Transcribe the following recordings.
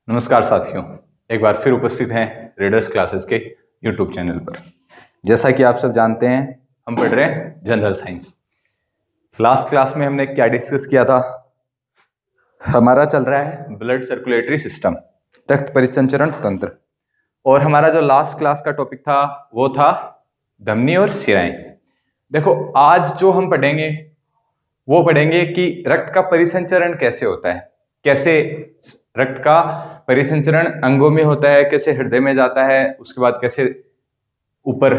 नमस्कार साथियों, एक बार फिर उपस्थित हैं रीडर्स क्लासेस के यूट्यूब चैनल पर। जैसा कि आप सब जानते हैं, हम पढ़ रहे हैं जनरल साइंस। लास्ट क्लास में हमने क्या डिस्कस किया था? हमारा चल रहा है ब्लड सर्कुलेटरी सिस्टम, रक्त परिसंचरण तंत्र। और हमारा जो लास्ट क्लास का टॉपिक था वो था धमनी और शिराएं। देखो, आज जो हम पढ़ेंगे वो पढ़ेंगे कि रक्त का परिसंचरण कैसे होता है, कैसे रक्त का परिसंचरण अंगों में होता है, कैसे हृदय में जाता है, उसके बाद कैसे ऊपर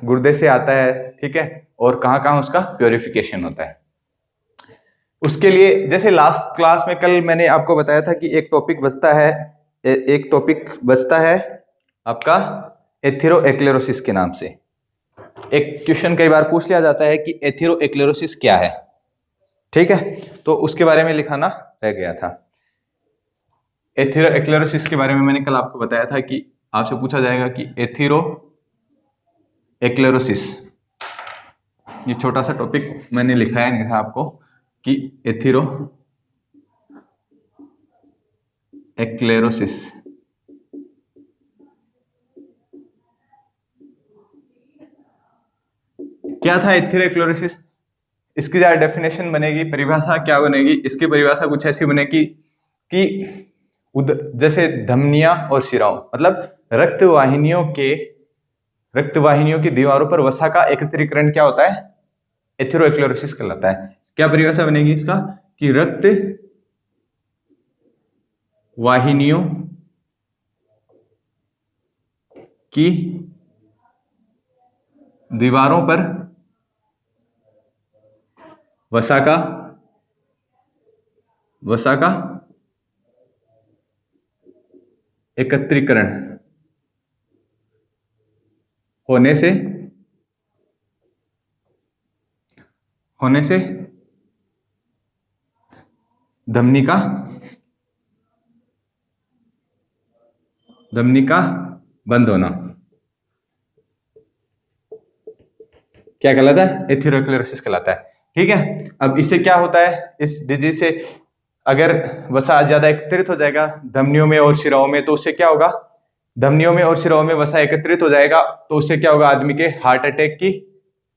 गुर्दे से आता है, ठीक है, और कहाँ कहाँ उसका प्योरिफिकेशन होता है। उसके लिए जैसे लास्ट क्लास में कल मैंने आपको बताया था कि एक टॉपिक बचता है आपका एथेरोएक्लेरोसिस के नाम से। एक क्वेश्चन कई बार पूछ लिया जाता है कि एथेरोएक्लेरोसिस क्या है, ठीक है, तो उसके बारे में लिखाना रह गया था। एथेरोएक्लेरोसिस के बारे में मैंने कल आपको बताया था कि आपसे पूछा जाएगा कि एथेरोएक्लेरोसिस, ये छोटा सा टॉपिक मैंने लिखाया नहीं था आपको कि एथेरोएक्लेरोसिस क्या था। एथेरोएक्लेरोसिस, इसकी क्या डेफिनेशन बनेगी, परिभाषा क्या बनेगी? इसकी परिभाषा कुछ ऐसी बनेगी कि जैसे धमनियां और शिराओं, मतलब रक्त वाहिनियों की दीवारों पर वसा का एकत्रीकरण क्या होता है? एथेरोएक्लेरोसिस कहलाता है। क्या परिभाषा बनेगी इसका कि रक्त वाहिनियों की दीवारों पर वसा का एकत्रीकरण होने से धमनी का बंद होना क्या कहलाता है? एथेरोएक्लेरोसिस कहलाता है, ठीक है। अब इससे क्या होता है, इस डिजीज से अगर वसा ज्यादा एकत्रित हो जाएगा धमनियों में और शिराओं में, तो उससे क्या होगा? धमनियों में और शिराओं में वसा एकत्रित हो जाएगा तो उससे क्या होगा? आदमी के हार्ट अटैक की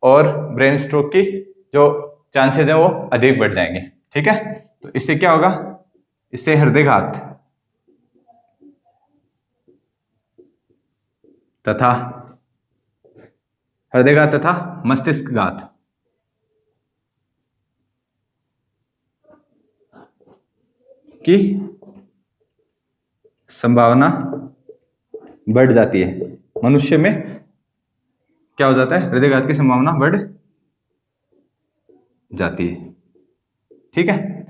और ब्रेन स्ट्रोक की जो चांसेस हैं वो अधिक बढ़ जाएंगे, ठीक है। तो इससे क्या होगा? इससे हृदयघात तथा मस्तिष्कघात की संभावना बढ़ जाती है। मनुष्य में क्या हो जाता है? हृदयघात की संभावना बढ़ जाती है, ठीक है।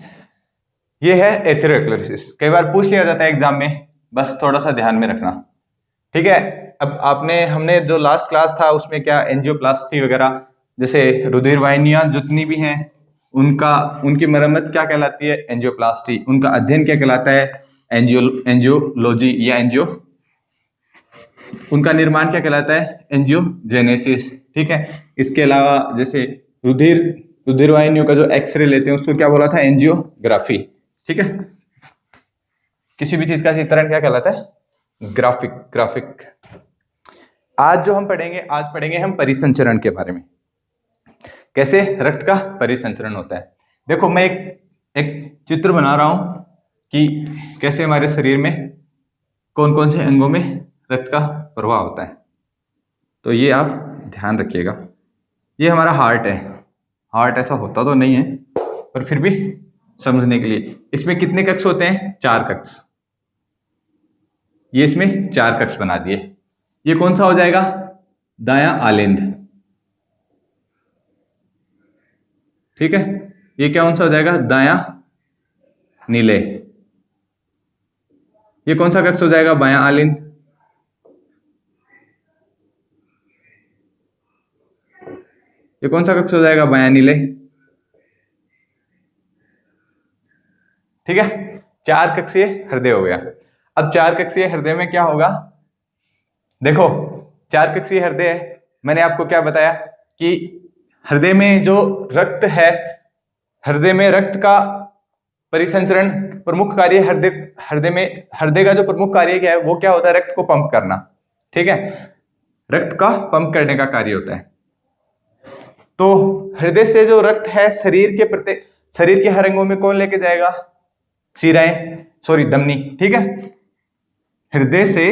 ये है एथेरोएक्लेरोसिस। कई बार पूछ लिया जाता है एग्जाम में, बस थोड़ा सा ध्यान में रखना, ठीक है। अब हमने जो लास्ट क्लास था उसमें क्या एंजियोप्लास्टी वगैरह, जैसे रुधिर वाहिनियां जितनी भी हैं उनकी मरम्मत क्या कहलाती है? एंजियोप्लास्टी। उनका अध्ययन क्या कहलाता है? एंजियोलॉजी या एंजियो। उनका निर्माण क्या कहलाता है? एंजियोजेनेसिस, ठीक है। इसके अलावा जैसे रुधिर वाहिनियों का जो एक्सरे लेते हैं उसको क्या बोला था? एंजियोग्राफी, ठीक है। किसी भी चीज का चित्रण क्या कहलाता है? ग्राफिक। आज जो हम पढ़ेंगे हम परिसंचरण के बारे में, कैसे रक्त का परिसंचरण होता है। देखो, मैं एक चित्र बना रहा हूं कि कैसे हमारे शरीर में कौन कौन से अंगों में रक्त का प्रवाह होता है। तो ये आप ध्यान रखिएगा। ये हमारा हार्ट है। हार्ट ऐसा होता तो नहीं है, पर फिर भी समझने के लिए, इसमें कितने कक्ष होते हैं? 4 कक्ष। ये इसमें 4 कक्ष बना दिए। ये कौन सा हो जाएगा? दायां आलेंद, ठीक है। ये क्या कौन सा हो जाएगा? दायां नीले। ये कौन सा कक्ष हो जाएगा? बायां आलिंद। ये कौन सा कक्ष हो जाएगा? बायां नीले, ठीक है। 4 कक्षीय हृदय हो गया। अब 4 कक्षीय हृदय में क्या होगा? देखो, 4 कक्षीय हृदय मैंने आपको क्या बताया कि हृदय में जो रक्त है, हृदय में रक्त का परिसंचरण प्रमुख कार्य हृदय का जो प्रमुख कार्य क्या है, वो क्या होता है? रक्त को पंप करना। ठीक है, रक्त का पंप करने का कार्य होता है। तो हृदय से जो रक्त है शरीर के हर अंगों में कौन लेके जाएगा? धमनी। ठीक है, हृदय से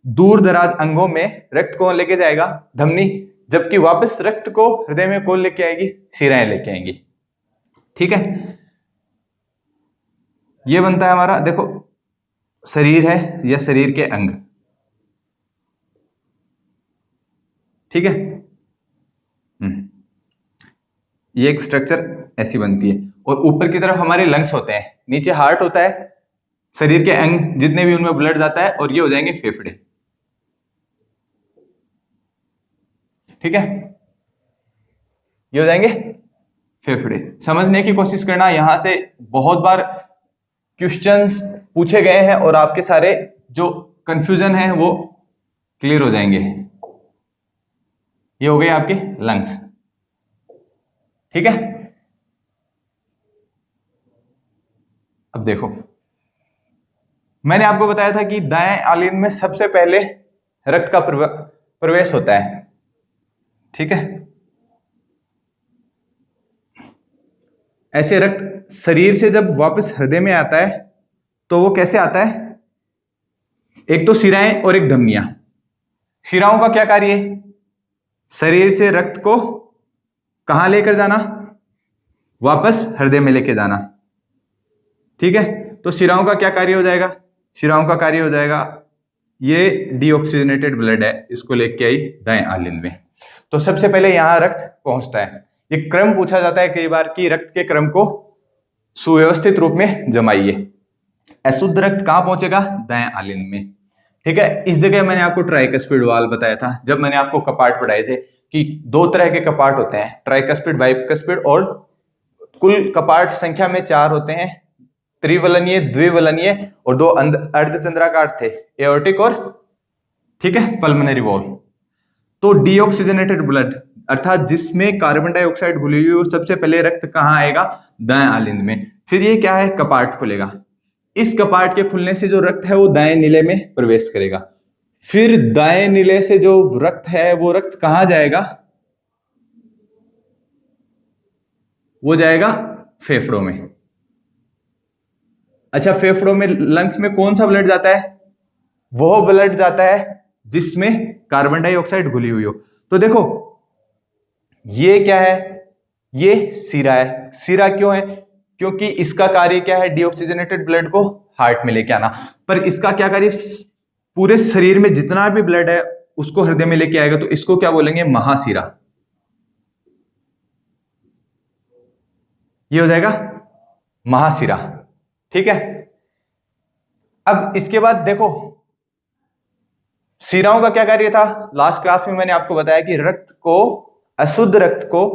दूर दराज अंगों में रक्त कौन लेके जाएगा? धमनी। जबकि वापस रक्त को हृदय में कौन लेके आएगी? शिराएं लेके आएंगी। ठीक है, ये बनता है हमारा, देखो शरीर है या शरीर के अंग। ठीक है, ये एक स्ट्रक्चर ऐसी बनती है। और ऊपर की तरफ हमारे लंग्स होते हैं, नीचे हार्ट होता है, शरीर के अंग जितने भी उनमें ब्लड जाता है, और ये हो जाएंगे फेफड़े। ठीक है, ये हो जाएंगे फेफड़े। समझने की कोशिश करना, यहां से बहुत बार क्वेश्चंस पूछे गए हैं और आपके सारे जो कंफ्यूजन है वो क्लियर हो जाएंगे। ये हो गए आपके लंग्स। ठीक है, अब देखो, मैंने आपको बताया था कि दाएं आलिंद में सबसे पहले रक्त का प्रवेश होता है। ठीक है, ऐसे रक्त शरीर से जब वापस हृदय में आता है तो वो कैसे आता है? एक तो शिराएं और एक धमनियां। शिराओं का क्या कार्य है? शरीर से रक्त को कहां लेकर जाना? वापस हृदय में लेके जाना। ठीक है, तो शिराओं का क्या कार्य हो जाएगा? शिराओं का कार्य हो जाएगा, ये डीऑक्सीजनेटेड ब्लड है, इसको लेके आई दाएं आलिंद में। तो सबसे पहले यहां रक्त पहुंचता है। ये क्रम पूछा जाता है कई बार कि रक्त के क्रम को सुव्यवस्थित रूप में जमाइए। अशुद्ध रक्त कहां पहुंचेगा? दाएं आलिंद में। ठीक है, इस जगह मैंने आपको ट्राइकस्पिड वाल्व बताया था जब मैंने आपको कपाट पढ़ाए थे कि दो तरह के कपाट होते हैं, ट्राइकस्पिड, बाइकस्पिड, और कुल कपाट संख्या में 4 होते हैं, त्रिवलनीय, द्विवलनीय, और 2 अर्धचंद्राकार थे, एओर्टिक और, ठीक है, पल्मोनरी वॉल्व। तो डीऑक्सीजनेटेड ब्लड अर्थात जिसमें कार्बन डाइऑक्साइड घुली हुई, वो सबसे पहले रक्त कहां आएगा? दाएं आलिंद में। फिर ये क्या है? कपाट खुलेगा। इस कपाट के खुलने से जो रक्त है वो दाएं नीले में प्रवेश करेगा। फिर दाएं नीले से जो रक्त है वो रक्त कहां जाएगा? वो जाएगा फेफड़ों में। अच्छा, फेफड़ों में, लंग्स में कौन सा ब्लड जाता है? वो ब्लड जाता है जिसमें कार्बन डाइऑक्साइड घुली हुई हो। तो देखो, ये क्या है? ये सीरा है। सीरा क्यों है? क्योंकि इसका कार्य क्या है? डीऑक्सीजनेटेड ब्लड को हार्ट में लेके आना। पर इसका क्या कार्य? पूरे शरीर में जितना भी ब्लड है उसको हृदय में लेके आएगा। तो इसको क्या बोलेंगे? महासीरा। ये हो जाएगा महासीरा। ठीक है, अब इसके बाद देखो, सीराओं का क्या कार्य था? लास्ट क्लास में मैंने आपको बताया कि अशुद्ध रक्त को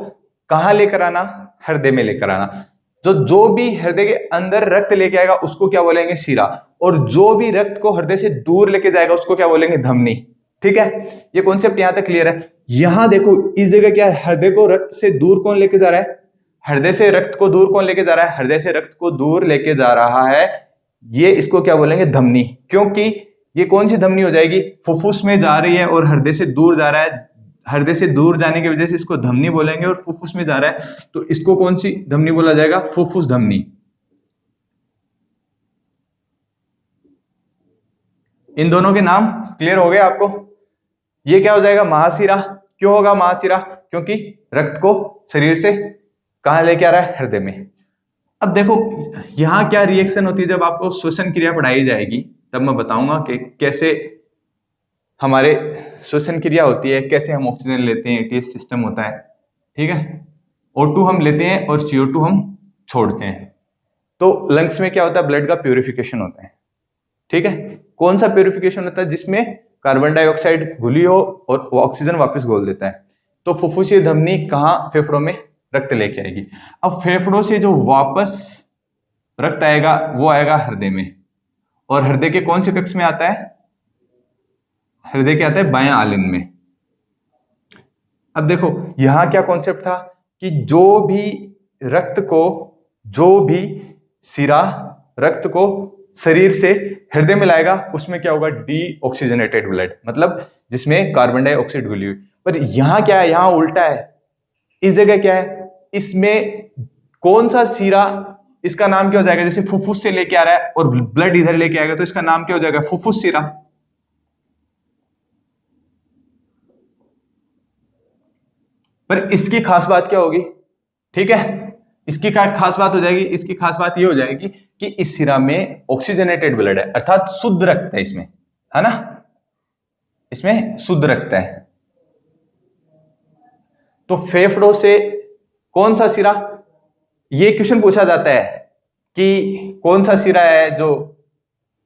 कहां लेकर आना? हृदय में लेकर आना। जो भी हृदय के अंदर रक्त लेके आएगा उसको क्या बोलेंगे? सीरा। और जो भी रक्त को हृदय से दूर लेके जाएगा उसको क्या बोलेंगे? धमनी। ठीक है, ये कॉन्सेप्ट यहां तक क्लियर है? यहां देखो, इस जगह क्या है? हृदय को रक्त से दूर कौन लेके जा रहा है? हृदय से रक्त को दूर कौन लेके जा रहा है? हृदय से रक्त को दूर लेके जा रहा है, ये इसको क्या बोलेंगे? धमनी। क्योंकि ये कौन सी धमनी हो जाएगी? फुफ्फुस में जा रही है और हृदय से दूर जा रहा है। हृदय से दूर जाने की वजह से इसको धमनी बोलेंगे, और फुफ्फुस में जा रहा है तो इसको कौन सी धमनी बोला जाएगा? फुफ्फुस धमनी। इन दोनों के नाम क्लियर हो गए आपको? ये क्या हो जाएगा? महासीरा। क्यों होगा महासीरा? क्योंकि रक्त को शरीर से कहां लेके आ रहा है? हृदय में। अब देखो, यहां क्या रिएक्शन होती है जब आपको श्वसन क्रिया पढ़ाई जाएगी, तब मैं बताऊंगा कि कैसे हमारे श्वसन क्रिया होती है, कैसे हम ऑक्सीजन लेते हैं, एटीएस सिस्टम होता है। ठीक है, O2 हम लेते हैं और CO2 हम छोड़ते हैं। तो लंग्स में क्या होता है? ब्लड का प्यूरिफिकेशन होता है। ठीक है, कौन सा प्यूरिफिकेशन होता है? जिसमें कार्बन डाइऑक्साइड घुली हो और ऑक्सीजन वापस घोल देता है। तो फुफ्फुसीय धमनी कहां? फेफड़ों में रक्त लेके आएगी। अब फेफड़ों से जो वापस रक्त आएगा वो आएगा हृदय में, और हृदय के कौन से कक्ष में आता है? हृदय के आता है बायां आलिंद में। अब देखो, यहां क्या कॉन्सेप्ट था कि जो भी सिरा रक्त को शरीर से हृदय में लाएगा उसमें क्या होगा, डीऑक्सीजनेटेड ब्लड, मतलब जिसमें कार्बन डाइऑक्साइड घुली हुई। पर यहां क्या है, यहां उल्टा है। इस जगह क्या है, इसमें कौन सा सीरा, इसका नाम क्या हो जाएगा, जैसे फुफ्फुस से लेके आ रहा है और ब्लड इधर लेके आएगा तो इसका नाम क्या हो जाएगा, फुफ्फुस सीरा। पर इसकी खास बात क्या होगी, ठीक है, इसकी क्या खास बात हो जाएगी, इसकी खास बात ये हो जाएगी कि इस सिरा में ऑक्सीजनेटेड ब्लड है, अर्थात शुद्ध रक्त है इसमें, है ना, इसमें शुद्ध रक्त है। तो फेफड़ों से कौन सा सिरा, ये क्वेश्चन पूछा जाता है कि कौन सा सिरा है जो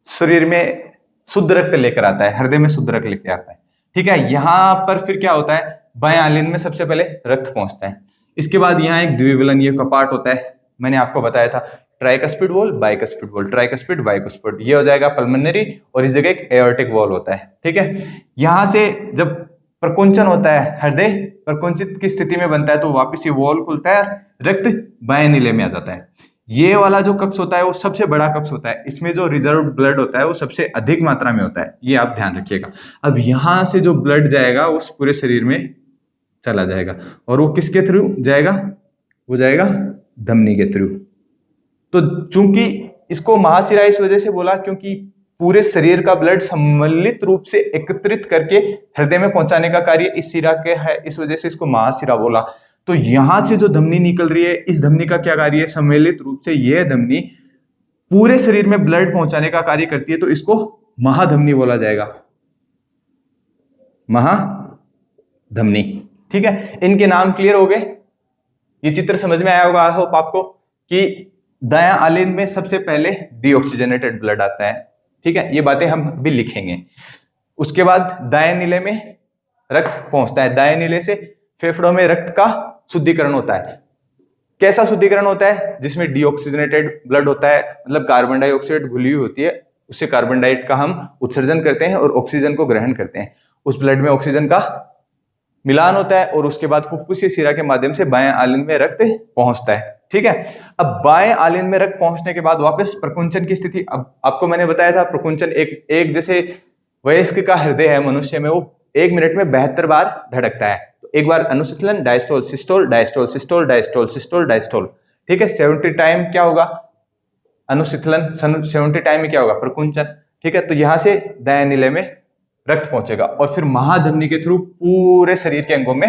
शरीर में शुद्ध रक्त लेकर आता है, हृदय में शुद्ध रक्त लेकर आता है, ठीक है। यहां पर फिर क्या होता है, बाएं आलिंद में सबसे पहले रक्त पहुंचता है, इसके बाद यहाँ एक द्विविलनीय कपाट होता है, मैंने आपको बताया था, tricuspid wall, bicuspid valve, tricuspid bicuspid, ये हो जाएगा पल्मोनरी, और इस जगह एक एओर्टिक वॉल होता है, ठीक है। यहां से जब प्रकुंचन होता है, हृदय प्रकुंचित की स्थिति में बनता है, तो वापस ये वॉल खुलता है, रक्त बाएं नीले में आ जाता है। ये वाला जो कप्स होता है वो सबसे बड़ा कप्स होता है, इसमें जो रिजर्व ब्लड होता है वो सबसे अधिक मात्रा में होता है, ये आप ध्यान रखिएगा। अब यहां से जो ब्लड जाएगा वो पूरे शरीर में चला जाएगा, और वो किसके थ्रू जाएगा, वो जाएगा धमनी के थ्रू। तो चूंकि इसको महाशिरा इस वजह से बोला क्योंकि पूरे शरीर का ब्लड सम्मिलित रूप से एकत्रित करके हृदय में पहुंचाने का कार्य इस शिरा के है, इस वजह से इसको महाशिरा बोला। तो यहां से जो धमनी निकल रही है, इस धमनी का क्या कार्य है, सम्मिलित रूप से यह धमनी पूरे शरीर में ब्लड पहुंचाने का कार्य करती है, तो इसको महाधमनी बोला जाएगा, महाधमनी, ठीक है। इनके नाम क्लियर हो गए, ये चित्र समझ में आया होगा आई होप आपको, कि दायां आलिंद में सबसे पहले डीऑक्सीजनेटेड ब्लड आता है, ठीक है, ये बातें हम भी लिखेंगे। उसके बाद दाएं नीले में रक्त पहुंचता है, दाएं नीले से फेफड़ों में रक्त का शुद्धिकरण होता है। कैसा शुद्धिकरण होता है, जिसमें डीऑक्सीजनेटेड ब्लड होता है, मतलब कार्बन डाइऑक्साइड घुली हुई होती है, उससे कार्बन डाइऑक्साइड का हम उत्सर्जन करते हैं और ऑक्सीजन को ग्रहण करते हैं, उस ब्लड में ऑक्सीजन का मिलान होता है, और उसके बाद फुफ्फुसीय शिरा के माध्यम से बाएं आलिंद में रक्त पहुंचता है, ठीक है। अब बाएं आलिंद में रक्त पहुंचने के बाद वापस प्रकुंचन की स्थिति, अब आपको मैंने बताया था प्रकुंचन एक जैसे वयस्क का हृदय है मनुष्य में, वो 1 मिनट में 72 बार धड़कता है, तो एक बार अनुशीतलन, diastole, systole, diastole, systole, diastole, systole, diastole, ठीक है। 70 टाइम क्या होगा अनुशीतलन, 70 टाइम में क्या होगा प्रकुंचन, ठीक है। तो यहां से दाएं नीले में रक्त पहुंचेगा और फिर महाधमनी के थ्रू पूरे शरीर के अंगों में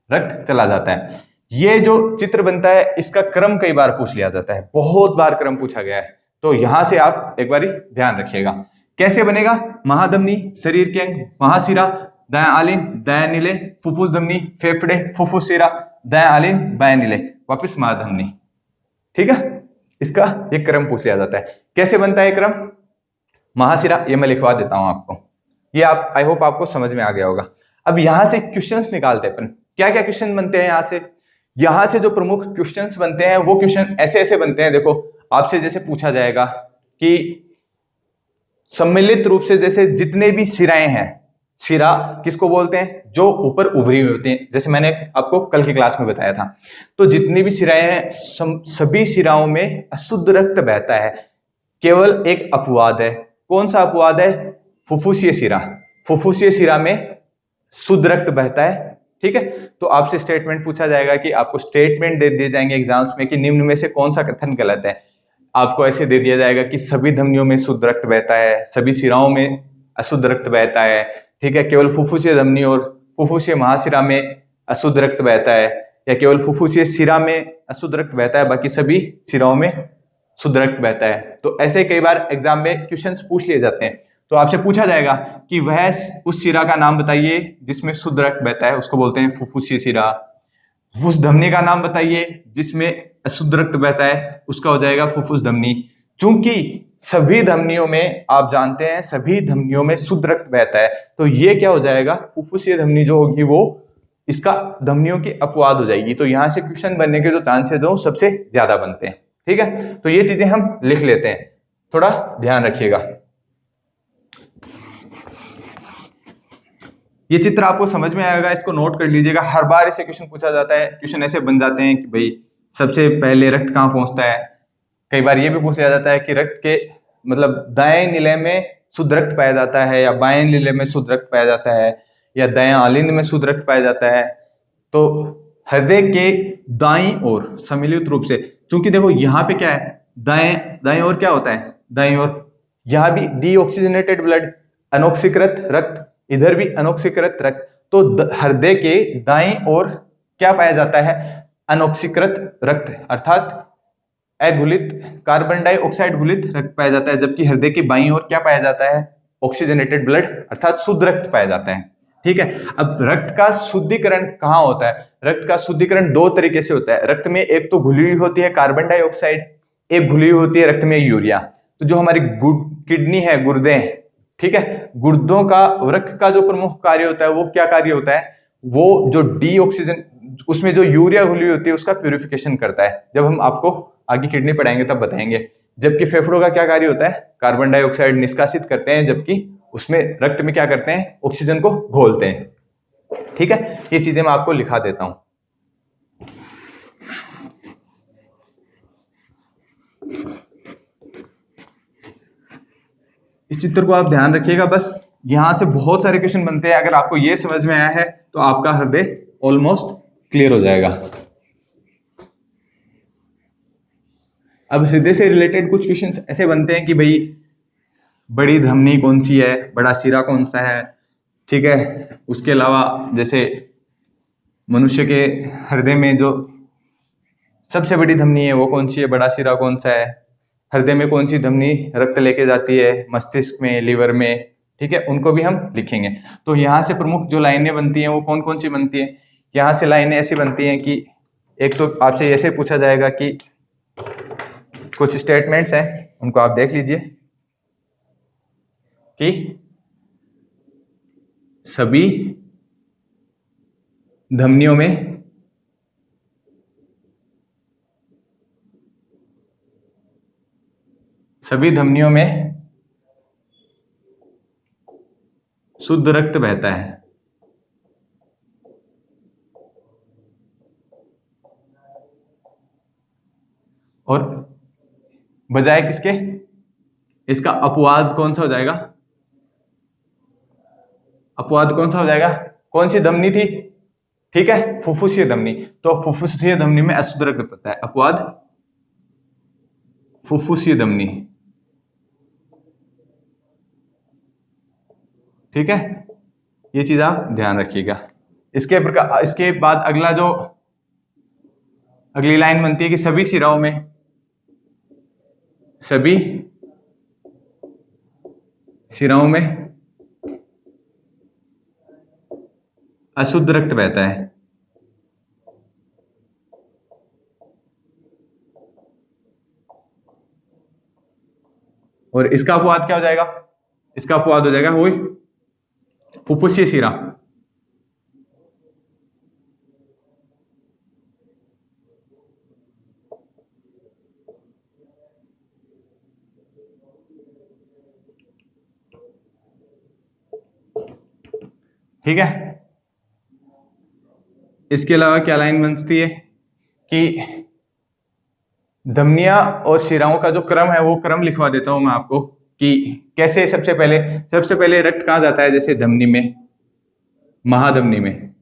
रक्त चला जाता है। ये जो चित्र बनता है इसका क्रम कई बार पूछ लिया जाता है, बहुत बार क्रम पूछा गया है, तो यहां से आप एक बार ध्यान रखिएगा कैसे बनेगा। महाधमनी, शरीर के अंग, महाशिरा, दायां आलिंद, दायां नीले, फुफ्फुस धमनी, फेफड़े, फुफ्फुस शिरा, दायां आलिंद, बाएं नीले, वापिस महाधमनी, ठीक है। इसका एक क्रम पूछ लिया जाता है। कैसे बनता है क्रम, महाशिरा, ये मैं लिखवा देता हूं आपको, ये आप आई होप आपको समझ में आ गया होगा। अब यहां से क्वेश्चंस निकालते हैं अपन, क्या क्या क्वेश्चन बनते हैं यहां से जो प्रमुख क्वेश्चंस बनते हैं वो क्वेश्चन ऐसे ऐसे बनते हैं। देखो आपसे जैसे पूछा जाएगा कि सम्मिलित रूप से जैसे जितने भी शिराएं हैं, शिरा किसको बोलते हैं, जो ऊपर उभरी हुई होती हैं, जैसे मैंने आपको कल की क्लास में बताया था। तो जितनी भी शिराएं हैं सभी शिराओं में अशुद्ध रक्त बहता है, केवल एक अपवाद है। कौन सा अपवाद है, फुफ्फुसीय शिरा, फुफ्फुसीय शिरा में शुद्ध रक्त बहता है, ठीक है। तो आपसे स्टेटमेंट पूछा जाएगा कि आपको स्टेटमेंट दे दिए जाएंगे एग्जाम्स में कि निम्न में से कौन सा कथन गलत है। आपको ऐसे दे दिया जाएगा कि सभी धमनियों में शुद्ध रक्त बहता है, सभी शिराओं में अशुद्ध रक्त बहता है, ठीक है, केवल फुफ्फुसीय धमनी और फुफ्फुसीय महाशिरा में अशुद्ध रक्त बहता है, या केवल फुफ्फुसीय शिरा में अशुद्ध रक्त बहता है, बाकी सभी शिराओं में शुद्ध रक्त बहता है। तो ऐसे कई बार एग्जाम में क्वेश्चंस पूछ लिए जाते हैं। तो आपसे पूछा जाएगा कि वह उस शिरा का नाम बताइए जिसमें शुद्ध रक्त बहता है, उसको बोलते हैं फुफ्फुसीय शिरा। उस धमनी का नाम बताइए जिसमें अशुद्ध रक्त बहता है, उसका हो जाएगा फुफ्फुस धमनी। चूंकि सभी धमनियों में आप जानते हैं सभी धमनियों में शुद्ध रक्त बहता है, तो ये क्या हो जाएगा, फुफ्फुसीय धमनी जो होगी वो इसका धमनियों की अपवाद हो जाएगी। तो यहां से क्वेश्चन बनने के जो चांसेस हो सबसे ज्यादा बनते हैं, ठीक है। तो ये चीजें हम लिख लेते हैं, थोड़ा ध्यान रखिएगा। ये चित्र आपको समझ में आएगा, इसको नोट कर लीजिएगा, हर बार इसे क्वेश्चन पूछा जाता है। क्वेश्चन ऐसे बन जाते हैं कि भाई सबसे पहले रक्त कहाँ पहुंचता है, कई बार ये भी पूछा जाता है कि रक्त के मतलब दाएं नीले में शुद्ध रक्त पाया जाता है या बाएं नीले में शुद्ध रक्त पाया जाता है या दाएं आलिंद में शुद्ध रक्त पाया जाता है। तो हृदय के दाईं ओर सम्मिलित रूप से, क्योंकि देखो यहाँ पे क्या है, दाएं दाएं ओर क्या होता है, दाईं ओर यहाँ भी डीऑक्सीजनेटेड ब्लड, अनॉक्सीकृत रक्त, इधर भी अनॉक्सीकृत रक्त। तो हृदय के दाईं ओर क्या पाया जाता है, अनॉक्सीकृत रक्त अर्थात अघुलित कार्बन डाइऑक्साइड घुलित रक्त पाया जाता है, जबकि हृदय की बाईं ओर क्या पाया जाता है, ऑक्सीजनेटेड ब्लड अर्थात शुद्ध रक्त पाया जाता है। ठीक है, अब रक्त का शुद्धिकरण कहाँ होता है, रक्त का शुद्धिकरण दो तरीके से होता है। रक्त में एक तो घुली हुई होती है कार्बन डाइऑक्साइड, एक घुली हुई होती है रक्त में यूरिया। तो जो हमारी किडनी है, गुर्दे हैं, ठीक है, गुर्दों का रक्त का जो प्रमुख कार्य होता है वो क्या कार्य होता है, वो जो डीऑक्सीजन उसमें जो यूरिया घुली हुई होती है उसका प्यूरिफिकेशन करता है। जब हम आपको आगे किडनी पढ़ाएंगे तब बताएंगे। जबकि फेफड़ों का क्या कार्य होता है, कार्बन डाइऑक्साइड निष्कासित करते हैं, जबकि उसमें रक्त में क्या करते हैं, ऑक्सीजन को घोलते हैं। ठीक है, ये चीजें मैं आपको लिखा देता हूं। इस चित्र को आप ध्यान रखिएगा, बस यहां से बहुत सारे क्वेश्चन बनते हैं। अगर आपको ये समझ में आया है तो आपका हृदय ऑलमोस्ट क्लियर हो जाएगा। अब हृदय से रिलेटेड कुछ क्वेश्चन ऐसे बनते हैं कि भाई बड़ी धमनी कौन सी है, बड़ा सिरा कौन सा है, ठीक है। उसके अलावा जैसे मनुष्य के हृदय में जो सबसे बड़ी धमनी है वो कौन सी है, बड़ा सिरा कौन सा है, हृदय में कौन सी धमनी रक्त लेके जाती है, मस्तिष्क में, लिवर में, ठीक है, उनको भी हम लिखेंगे। तो यहाँ से प्रमुख जो लाइनें बनती हैं वो कौन कौन सी बनती हैं, यहाँ से लाइनें ऐसी बनती हैं कि एक तो आपसे ऐसे पूछा जाएगा कि कुछ स्टेटमेंट्स हैं, उनको आप देख लीजिए कि सभी धमनियों में शुद्ध रक्त बहता है। और बजाय किसके, इसका अपवाद कौन सा हो जाएगा, अपवाद कौन सा हो जाएगा, कौन सी धमनी थी, ठीक है, फुफ्फुसीय धमनी। तो फुफ्फुसीय धमनी में अशुद्ध रक्त बहता है, अपवाद फुफ्फुसीय धमनी, ठीक है, ये चीज आप ध्यान रखिएगा। इसके बाद अगला जो अगली लाइन बनती है कि सभी सिराओं में अशुद्ध रक्त बहता है। और इसका अपवाद क्या हो जाएगा, इसका अपवाद हो जाएगा वही फुफ्फुसीय सिरा। ठीक है, इसके अलावा क्या लाइन बनती है कि धमनियां और शिराओं का जो क्रम है वो क्रम लिखवा देता हूं मैं आपको कि कैसे। सबसे पहले रक्त कहां जाता है, जैसे धमनी में, महाधमनी में।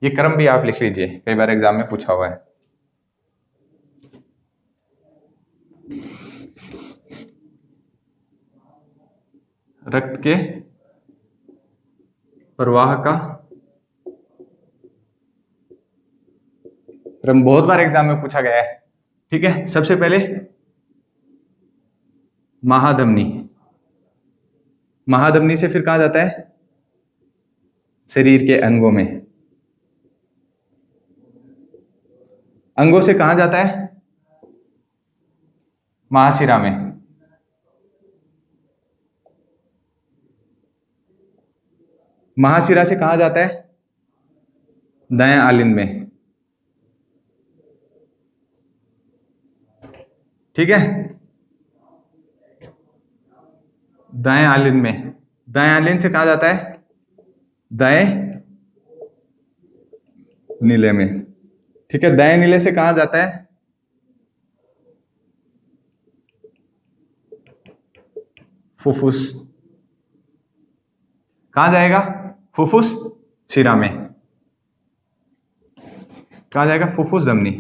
ये क्रम भी आप लिख लीजिए, कई बार एग्जाम में पूछा हुआ है। रक्त के प्रवाह का क्रम बहुत बार एग्जाम में पूछा गया है। ठीक है, सबसे पहले महाधमनी, महाधमनी से फिर कहां जाता है, शरीर के अंगों में। अंगों से कहां जाता है, महाशिरा में। महाशिरा से कहां जाता है, दाएं आलिंद में। ठीक है, दाएं आलिंद में, दाएं आलिंद से कहां जाता है, दाएं नीले में। ठीक है, दाएं नीले से कहां जाता है, फुफ्फुस कहाँ जाएगा? फुफ्फुस शिरा में। कहाँ जाएगा? फुफ्फुस धमनी।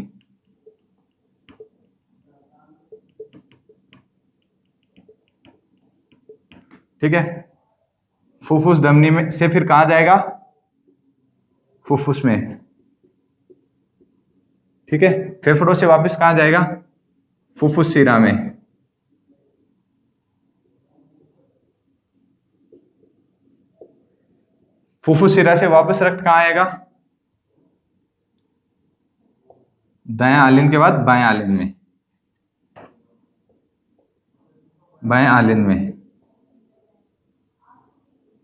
ठीक है, फुफ्फुस धमनी में से फिर कहाँ जाएगा? फुफ्फुस में। ठीक है, फेफड़ों से वापस कहाँ जाएगा? फुफ्फुस शिरा में। फुफ्फुस शिरा से वापस रक्त कहाँ आएगा? दायां आलिन के बाद बाएं आलिन में। बाएं आलिन में।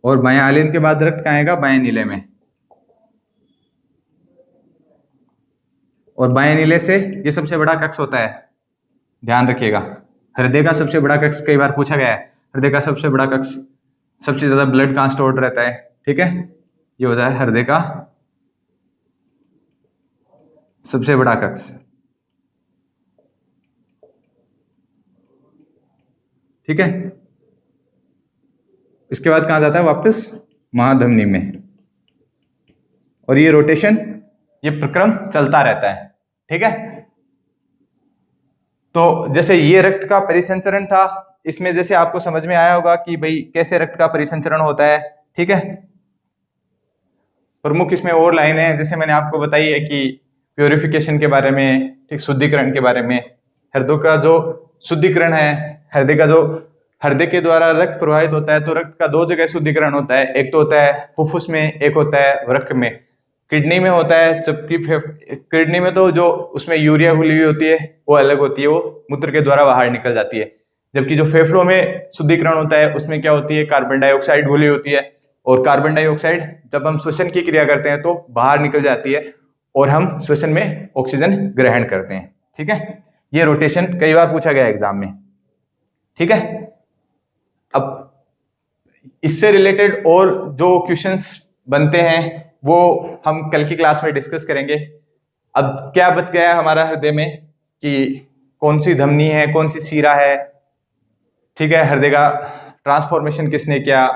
और बाएं आलिन के बाद रक्त कहाँ आएगा? बाएं नीले में। और बाएं नीले से ये सबसे बड़ा कक्ष होता है, ध्यान रखिएगा। हृदय का सबसे बड़ा कक्ष कई बार पूछा गया है। हृदय का सबसे बड़ा कक्ष, सबसे ज्यादा ब्लड कहाँ स्टोर्ड रहता है? ठीक है, ये होता है हृदय का सबसे बड़ा कक्ष। ठीक है, इसके बाद कहाँ जाता है? वापस महाधमनी में। और ये रोटेशन, ये प्रक्रम चलता रहता है। ठीक है, तो जैसे ये रक्त का परिसंचरण था, इसमें जैसे आपको समझ में आया होगा कि भाई कैसे रक्त का परिसंचरण होता है। ठीक है, प्रमुख इसमें और लाइन है, जैसे मैंने आपको बताई है कि प्योरिफिकेशन के बारे में, ठीक, शुद्धिकरण के बारे में। हृदय का जो शुद्धिकरण है, हृदय का जो हृदय के द्वारा रक्त प्रवाहित होता है, तो रक्त का दो जगह शुद्धिकरण होता है। एक तो होता है फुफ्फुस में, एक होता है वृक्क में। किडनी में होता है, जबकि किडनी में तो जो उसमें यूरिया घुली हुई होती है वो अलग होती है, वो मूत्र के द्वारा बाहर निकल जाती है। जबकि जो फेफड़ों में शुद्धिकरण होता है उसमें क्या होती है? कार्बन डाइऑक्साइड घुली होती है। और कार्बन डाइऑक्साइड जब हम श्वसन की क्रिया करते हैं तो बाहर निकल जाती है और हम श्वसन में ऑक्सीजन ग्रहण करते हैं। ठीक है, ये रोटेशन कई बार पूछा गया एग्जाम में। ठीक है, अब इससे रिलेटेड और जो क्वेश्चंस बनते हैं वो हम कल की क्लास में डिस्कस करेंगे। अब क्या बच गया है हमारा हृदय में कि कौन सी धमनी है, कौन सी शिरा है। ठीक है, हृदय का ट्रांसफॉर्मेशन किसने किया?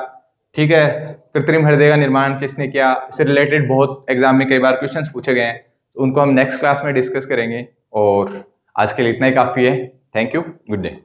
ठीक है, कृत्रिम हृदय का निर्माण किसने किया? इससे रिलेटेड बहुत एग्जाम में कई बार क्वेश्चंस पूछे गए हैं, तो उनको हम नेक्स्ट क्लास में डिस्कस करेंगे। और आज के लिए इतना ही काफी है। Thank you, good day.